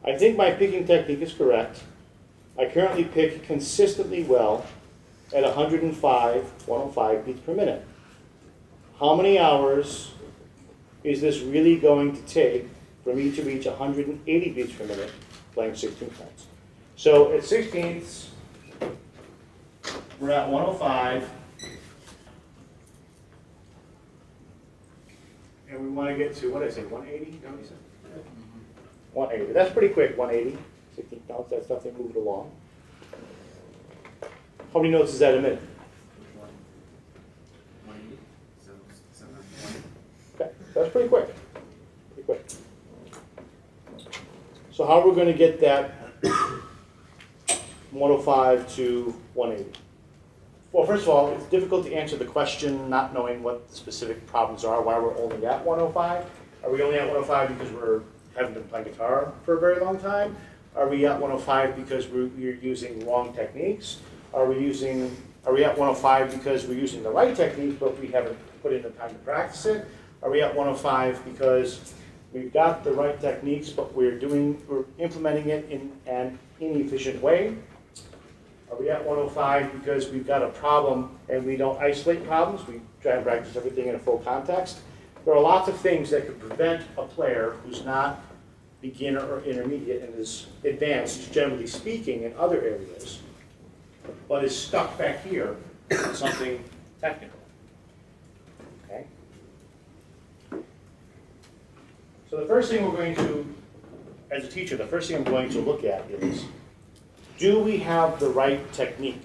I think my picking technique is correct. I currently pick consistently well at 105 beats per minute. How many hours is this really going to take for me to reach 180 beats per minute playing 16th notes? So at 16ths, we're at 105. And we want to get to, what did I say, 180? You know what you said? 180. That's pretty quick, 180. 16th notes, that's nothing moved along. How many notes is that a minute? 180. So 720. Okay, that's pretty quick. Pretty quick. So how are we going to get that 105 to 180? Well, first of all, it's difficult to answer the question not knowing what the specific problems are, why we're only at 105. Are we only at 105 because we haven't been playing guitar for a very long time? Are we at 105 because we're using wrong techniques? Are we at 105 because we're using the right technique but we haven't put in the time to practice it? Are we at 105 because we've got the right techniques but we're implementing it in an inefficient way? Are we at 105 because we've got a problem and we don't isolate problems? We try and practice everything in a full context. There are lots of things that could prevent a player who's not beginner or intermediate and is advanced, generally speaking, in other areas, but is stuck back here in something technical. Okay? So the first thing we're going to, as a teacher, the first thing I'm going to look at is, do we have the right technique?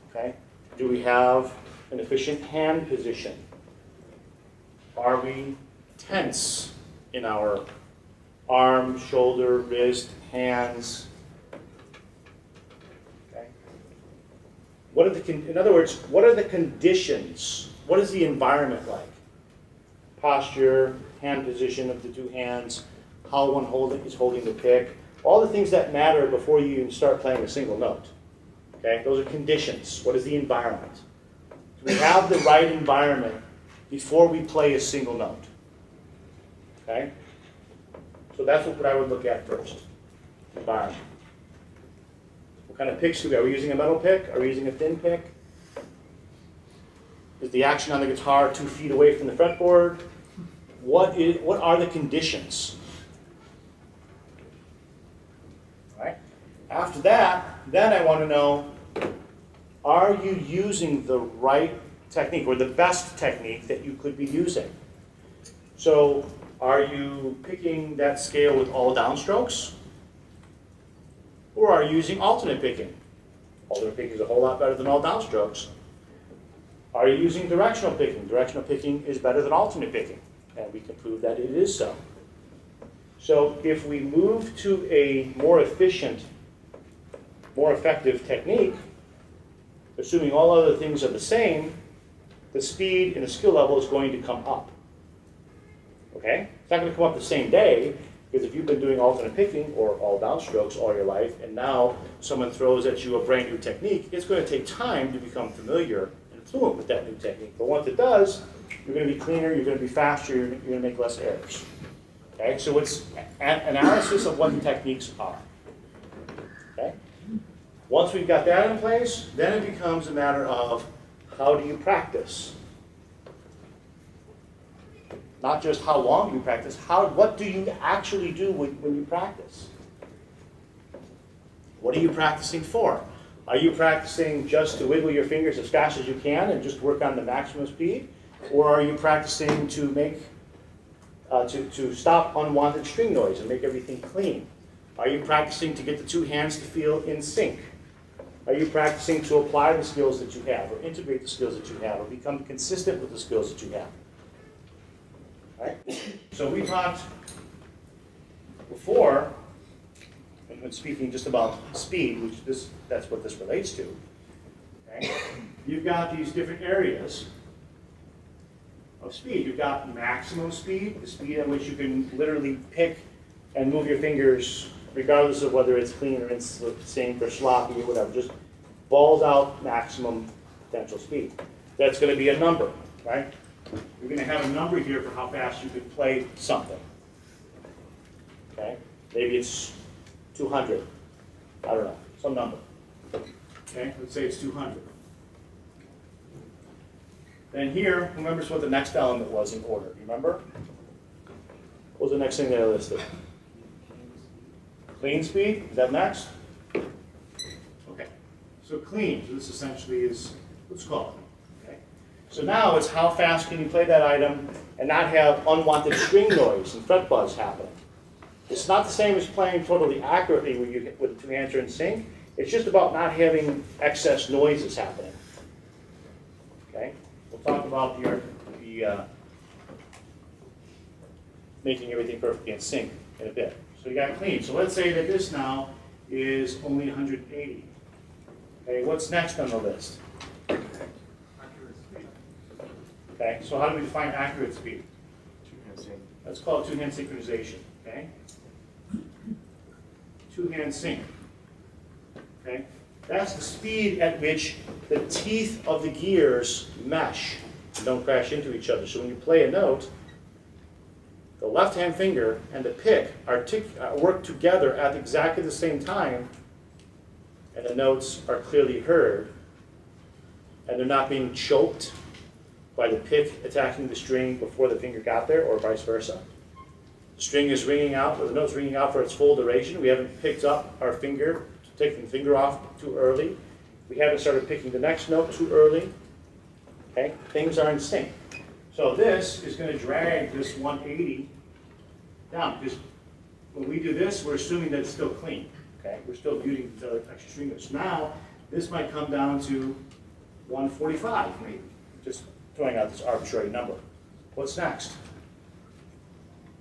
Okay? Do we have an efficient hand position? Are we tense in our arm, shoulder, wrist, hands? Okay? In other words, what are the conditions? What is the environment like? Posture, hand position of the two hands, how one is holding the pick, all the things that matter before you even start playing a single note. Okay? Those are conditions. What is the environment? Do we have the right environment before we play a single note? Okay? So that's what I would look at first. Environment. What kind of picks do we have? Are we using a metal pick? Are we using a thin pick? Is the action on the guitar 2 feet away from the fretboard? What are the conditions? After that, then I want to know, are you using the right technique or the best technique that you could be using? So are you picking that scale with all downstrokes? Or are you using alternate picking? Alternate picking is a whole lot better than all downstrokes. Are you using directional picking? Directional picking is better than alternate picking, and we can prove that it is so. So if we move to a more efficient, more effective technique, assuming all other things are the same, the speed and the skill level is going to come up. Okay? It's not going to come up the same day, because if you've been doing alternate picking or all downstrokes all your life, and now someone throws at you a brand new technique, it's going to take time to become familiar and fluent with that new technique. But once it does, you're going to be cleaner, you're going to be faster, you're going to make less errors. Okay? So it's an analysis of what the techniques are. Okay? Once we've got that in place, then it becomes a matter of how do you practice? Not just how long do you practice, what do you actually do when you practice? What are you practicing for? Are you practicing just to wiggle your fingers as fast as you can and just work on the maximum speed? Or are you practicing to make, to stop unwanted string noise and make everything clean? Are you practicing to get the two hands to feel in sync? Are you practicing to apply the skills that you have, or integrate the skills that you have, or become consistent with the skills that you have? Right? So we talked before, and when speaking just about speed, which that's what this relates to. Okay? You've got these different areas of speed. You've got maximum speed, the speed at which you can literally pick and move your fingers regardless of whether it's clean or in sync or sloppy or whatever, just balls out maximum potential speed. That's going to be a number, right? You're going to have a number here for how fast you could play something. Okay? Maybe it's 200. I don't know, some number. Okay, let's say it's 200. Then here, who remembers what the next element was in order? You remember? What was the next thing that I listed? Clean speed, is that next? Okay, so clean, so this essentially is, let's call it. Okay. So now it's how fast can you play that item and not have unwanted string noise and fret buzz happening. It's not the same as playing totally accurately where you with the two hands are in sync. It's just about not having excess noises happening. Okay, we'll talk about the making everything perfectly in sync in a bit. So you got clean. So let's say that this now is only 180. Okay, what's next on the list? Accurate speed. Okay, so how do we define accurate speed? Two-hand sync. Let's call it two-hand synchronization. Okay, two-hand sync. Okay, that's the speed at which the teeth of the gears mesh and don't crash into each other. So when you play a note, the left-hand finger and the pick work together at exactly the same time, and the notes are clearly heard, and they're not being choked by the pick attacking the string before the finger got there, or vice versa. The string is ringing out, or the note's ringing out for its full duration. We haven't picked up our finger, taken the finger off too early. We haven't started picking the next note too early. Okay, things are in sync. So this is going to drag this 180 down, because when we do this, we're assuming that it's still clean. Okay, we're still muting the extra string notes. Now, this might come down to 145, maybe. Just throwing out this arbitrary number. What's next?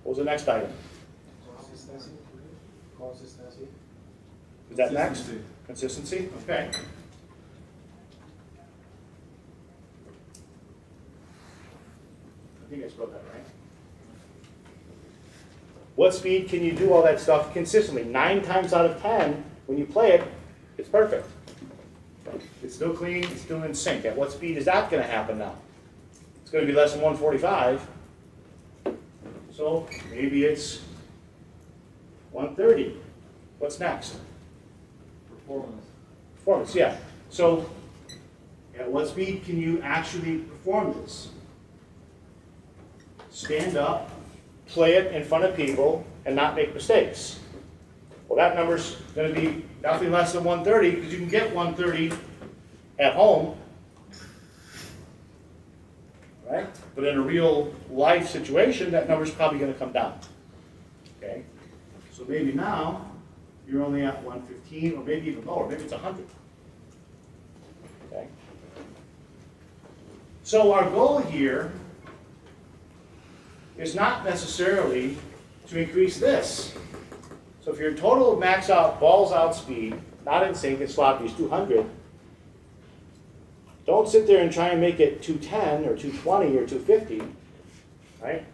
What was the next item? Consistency. Consistency. Is that next? Consistency? Okay. I think I spelled that right. What speed can you do all that stuff consistently? 9 times out of 10, when you play it, it's perfect. It's still clean, it's still in sync. At what speed is that going to happen now? It's going to be less than 145. So maybe it's 130. What's next? Performance. Performance, yeah. So at what speed can you actually perform this? Stand up, play it in front of people, and not make mistakes. Well, that number's going to be nothing less than 130, because you can get 130 at home, right? But in a real life situation, that number's probably going to come down. Okay? So maybe now you're only at 115, or maybe even lower. Maybe it's 100. Okay? So our goal here is not necessarily to increase this. So if your total max out, balls out speed, not in sync and sloppy, is 200, don't sit there and try and make it 210 or 220 or 250, right?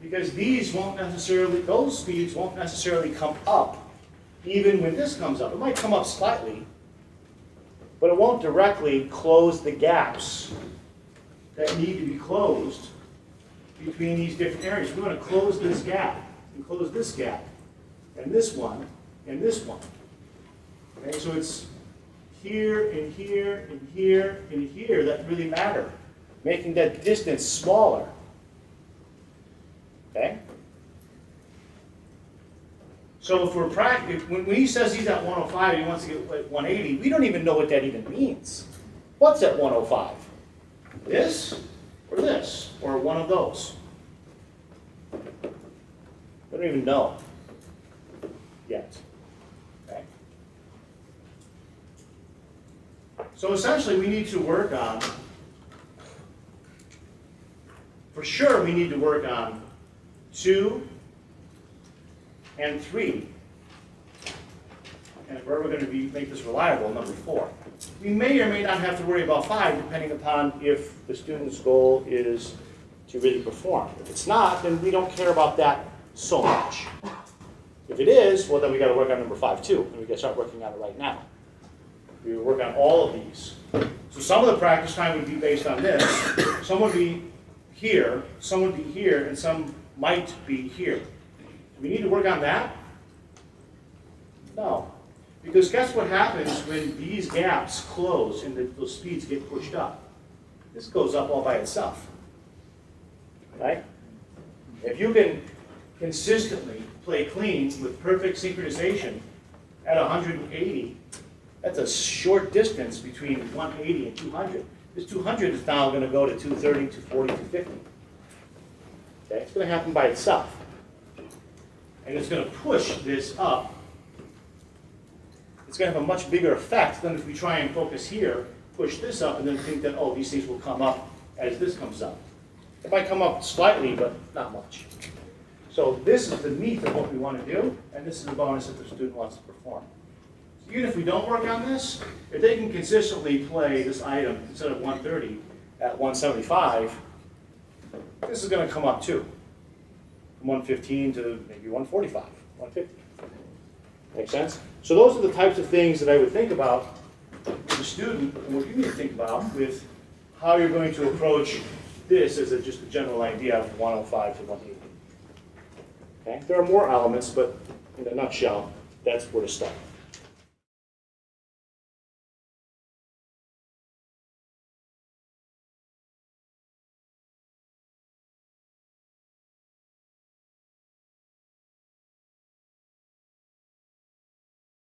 Because these won't necessarily, those speeds won't necessarily come up even when this comes up. It might come up slightly, but it won't directly close the gaps that need to be closed between these different areas. We want to close this gap, and close this gap, and this one, and this one. Okay, so it's here, and here, and here, and here that really matter, making that distance smaller. Okay? So if we're when he says he's at 105 and he wants to get like 180, we don't even know what that even means. What's at 105? This? Or this? Or one of those? We don't even know yet. Okay? So essentially we need to work on, for sure we need to work on 2 and 3. And if we're ever going to make this reliable, number 4. We may or may not have to worry about 5, depending upon if the student's goal is to really perform. If it's not, then we don't care about that so much. If it is, well, then we got to work on number 5 too, and we got to start working on it right now. We will work on all of these. So some of the practice time would be based on this. Some would be here, some would be here, and some might be here. We need to work on that. No. Because guess what happens when these gaps close and those speeds get pushed up? This goes up all by itself. Right? If you can consistently play clean with perfect synchronization at 180, that's a short distance between 180 and 200. This 200 is now going to go to 230, 240, 250. Okay? It's going to happen by itself. And it's going to push this up. It's going to have a much bigger effect than if we try and focus here, push this up, and then think that, oh, these things will come up as this comes up. It might come up slightly, but not much. So this is the meat of what we want to do, and this is the bonus that the student wants to perform. So even if we don't work on this, if they can consistently play this item instead of 130 at 175, this is going to come up too. From 115 to maybe 145, 150. Make sense? So those are the types of things that I would think about with the student, and what you need to think about with how you're going to approach this as just a general idea of 105 to 180. Okay? There are more elements, but in a nutshell, that's where to start.